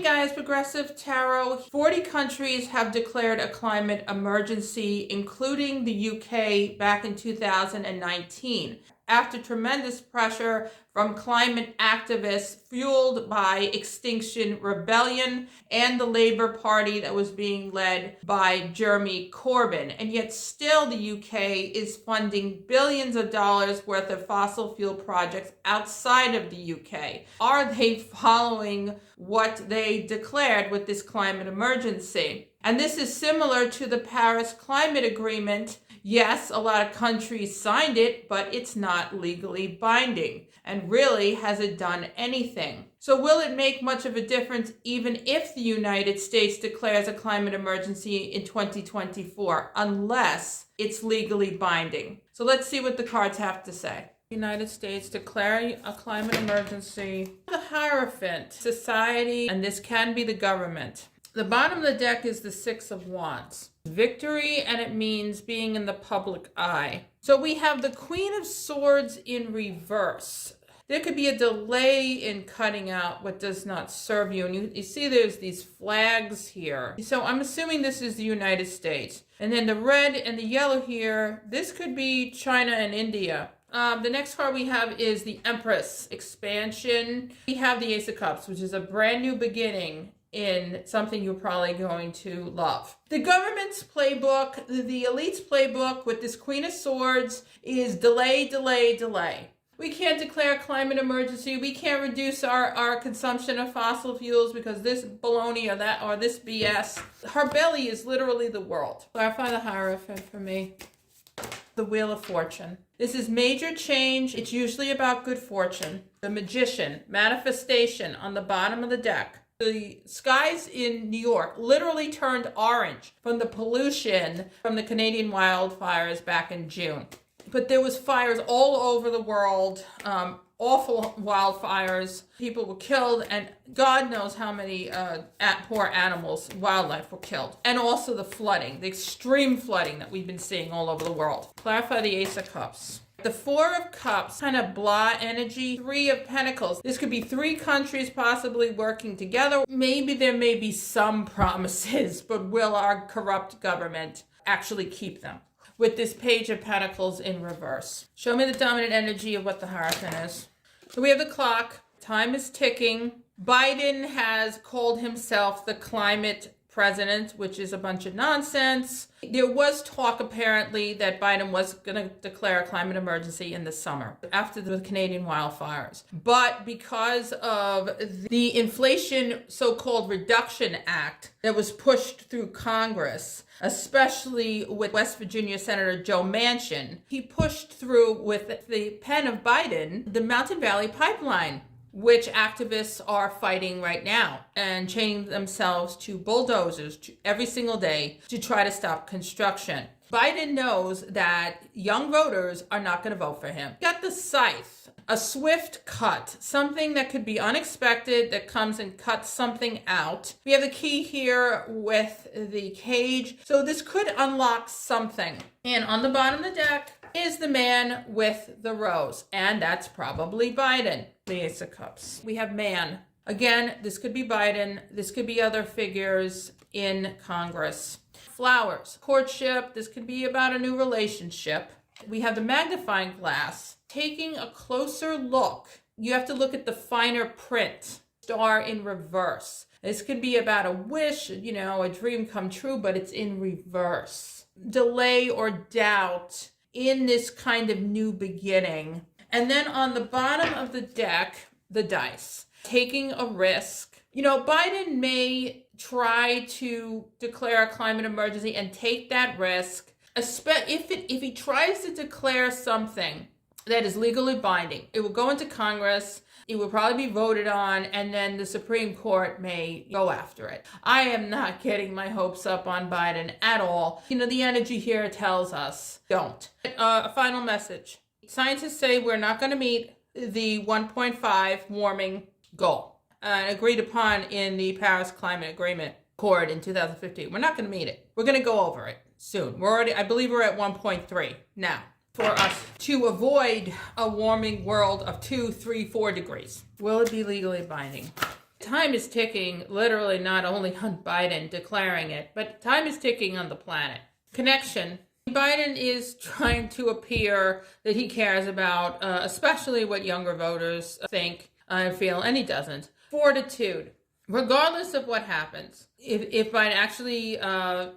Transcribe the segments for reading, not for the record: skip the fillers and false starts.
guys, Progressive Tarot. 40 countries have declared a climate emergency, including the UK back in 2019. After tremendous pressure from climate activists fueled by Extinction Rebellion and the Labour Party that was being led by Jeremy Corbyn. And yet still the UK is funding billions of dollars worth of fossil fuel projects outside of the UK. Are they following what they declared with this climate emergency? And this is similar to the Paris Climate Agreement. Yes, a lot of countries signed it, but it's not legally binding. And really, has it done anything? So will it make much of a difference even if the United States declares a climate emergency in 2024, unless it's legally binding? So let's see what the cards have to say. United States declaring a climate emergency. The Hierophant, society, and this can be the government. The bottom of the deck is the Six of Wands. Victory, and it means being in the public eye. So we have the Queen of Swords in reverse. There could be a delay in cutting out what does not serve you. And you see there's these flags here. So I'm assuming this is the United States. And then the red and the yellow here, this could be China and India. The next card we have is the Empress, expansion. We have the Ace of Cups, which is a brand new beginning in something you're probably going to love. The government's playbook, the elite's playbook with this Queen of Swords is delay, delay, delay. We can't declare a climate emergency. We can't reduce our consumption of fossil fuels because this baloney or that or this BS. Her belly is literally the world. Clarify the Hierophant for me. The Wheel of Fortune. This is major change. It's usually about good fortune. The Magician, manifestation on the bottom of the deck. The skies in New York literally turned orange from the pollution from the Canadian wildfires back in June. But there was fires all over the world, awful wildfires. People were killed, and God knows how many poor animals, wildlife were killed. And also the flooding, the extreme flooding that we've been seeing all over the world. Clarify the Ace of Cups. The Four of Cups, kind of blah energy. Three of Pentacles. This could be three countries possibly working together. Maybe there may be some promises, but will our corrupt government actually keep them? With this Page of Pentacles in reverse. Show me the dominant energy of what the Hierophant is. So we have the clock. Time is ticking. Biden has called himself the climate president, which is a bunch of nonsense. There was talk apparently that Biden was going to declare a climate emergency in the summer after the Canadian wildfires. But because of the Inflation so-called Reduction Act that was pushed through Congress, especially with West Virginia Senator Joe Manchin, he pushed through with the pen of Biden the Mountain Valley Pipeline, which activists are fighting right now and chaining themselves to bulldozers every single day to try to stop construction. Biden knows that young voters are not going to vote for him. Got the scythe, a swift cut, something that could be unexpected that comes and cuts something out. We have the key here with the cage. So this could unlock something. And on the bottom of the deck is the man with the rose, and that's probably Biden. The Ace of Cups. We have man. Again, this could be Biden. This could be other figures in Congress. Flowers. Courtship. This could be about a new relationship. We have the magnifying glass. Taking a closer look. You have to look at the finer print. Star in reverse. This could be about a wish, a dream come true, but it's in reverse. Delay or doubt in this kind of new beginning. And then on the bottom of the deck, the dice. Taking a risk. Biden may try to declare a climate emergency and take that risk. If he tries to declare something that is legally binding, it will go into Congress. It will probably be voted on, and then the Supreme Court may go after it. I am not getting my hopes up on Biden at all. The energy here tells us don't. A final message. Scientists say we're not going to meet the 1.5 warming goal agreed upon in the Paris Climate Agreement Accord in 2015. We're not going to meet it. We're going to go over it soon. I believe we're at 1.3 now. For us to avoid a warming world of 2, 3, 4 degrees. Will it be legally binding? time is ticking, literally not only on Biden declaring it, but time is ticking on the planet. Connection. Biden is trying to appear that he cares about, especially what younger voters think and feel, and he doesn't. Fortitude. Regardless of what happens, if Biden actually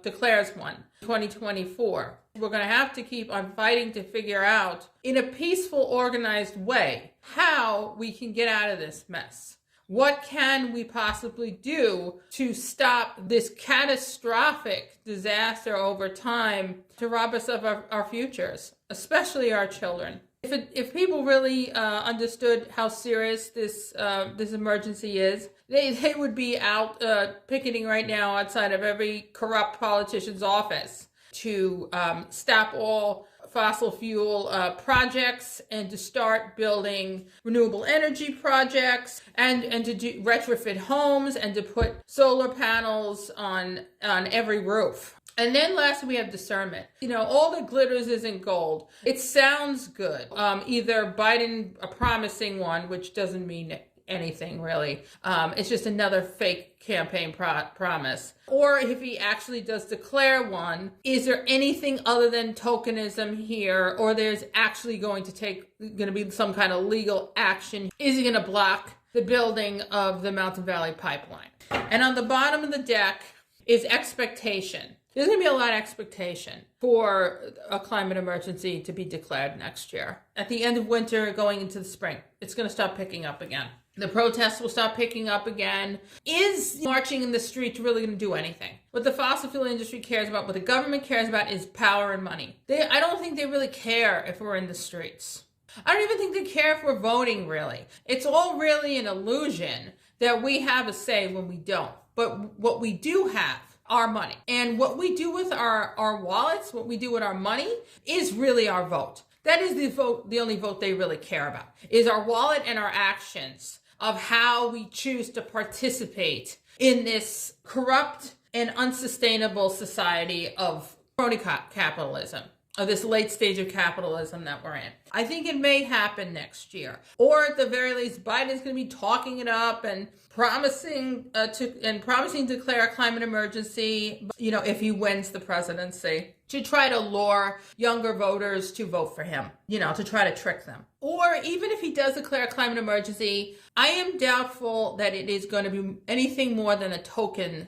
declares one, 2024, we're going to have to keep on fighting to figure out, in a peaceful, organized way, how we can get out of this mess. What can we possibly do to stop this catastrophic disaster over time to rob us of our futures, especially our children? If people really understood how serious this emergency is, they would be out picketing right now outside of every corrupt politician's office to stop all fossil fuel projects and to start building renewable energy projects and to do retrofit homes and to put solar panels on every roof. And then lastly, we have discernment. All that glitters isn't gold. It sounds good. Either Biden promising one, which doesn't mean anything really. It's just another fake campaign promise. Or if he actually does declare one, is there anything other than tokenism here? Or there's actually going to be some kind of legal action? Is he going to block the building of the Mountain Valley Pipeline? And on the bottom of the deck is expectation. There's going to be a lot of expectation for a climate emergency to be declared next year. At the end of winter, going into the spring, it's going to start picking up again. The protests will start picking up again. Is marching in the streets really going to do anything? What the fossil fuel industry cares about, what the government cares about, is power and money. I don't think they really care if we're in the streets. I don't even think they care if we're voting, really. It's all really an illusion that we have a say when we don't. But what we do have, our money. And what we do with our wallets, what we do with our money, is really our vote. That is the only vote they really care about, is our wallet and our actions of how we choose to participate in this corrupt and unsustainable society of crony capitalism, of this late stage of capitalism that we're in. I think it may happen next year. Or at the very least, Biden's going to be talking it up and promising to declare a climate emergency, if he wins the presidency, to try to lure younger voters to vote for him, to try to trick them. Or even if he does declare a climate emergency, I am doubtful that it is going to be anything more than a token,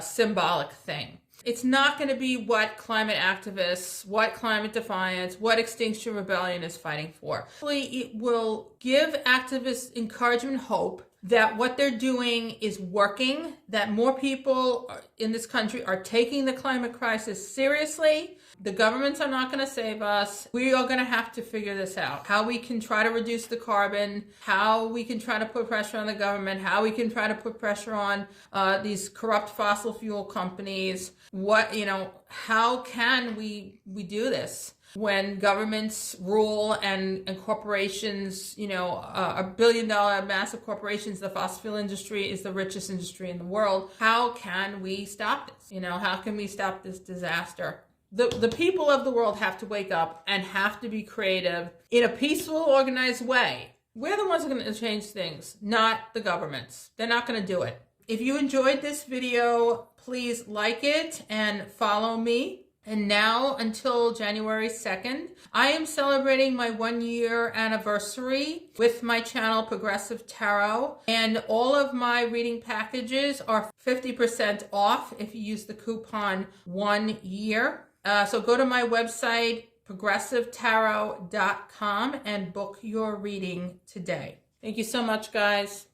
symbolic thing. It's not going to be what climate activists, what climate defiance, what Extinction Rebellion is fighting for. It will give activists encouragement, hope that what they're doing is working, that more people in this country are taking the climate crisis seriously. The governments are not going to save us. We are going to have to figure this out. How we can try to reduce the carbon, how we can try to put pressure on the government, how we can try to put pressure on these corrupt fossil fuel companies. How can we do this when governments rule and corporations, are billion-dollar massive corporations? The fossil fuel industry is the richest industry in the world. How can we stop this? How can we stop this disaster? The people of the world have to wake up and have to be creative in a peaceful, organized way. We're the ones who are going to change things, not the governments. They're not going to do it. If you enjoyed this video, please like it and follow me. And now, until January 2nd, I am celebrating my 1-year anniversary with my channel, Progressive Tarot. And all of my reading packages are 50% off if you use the coupon 1YEAR. So go to my website, progressivetarot.com, and book your reading today. Thank you so much, guys.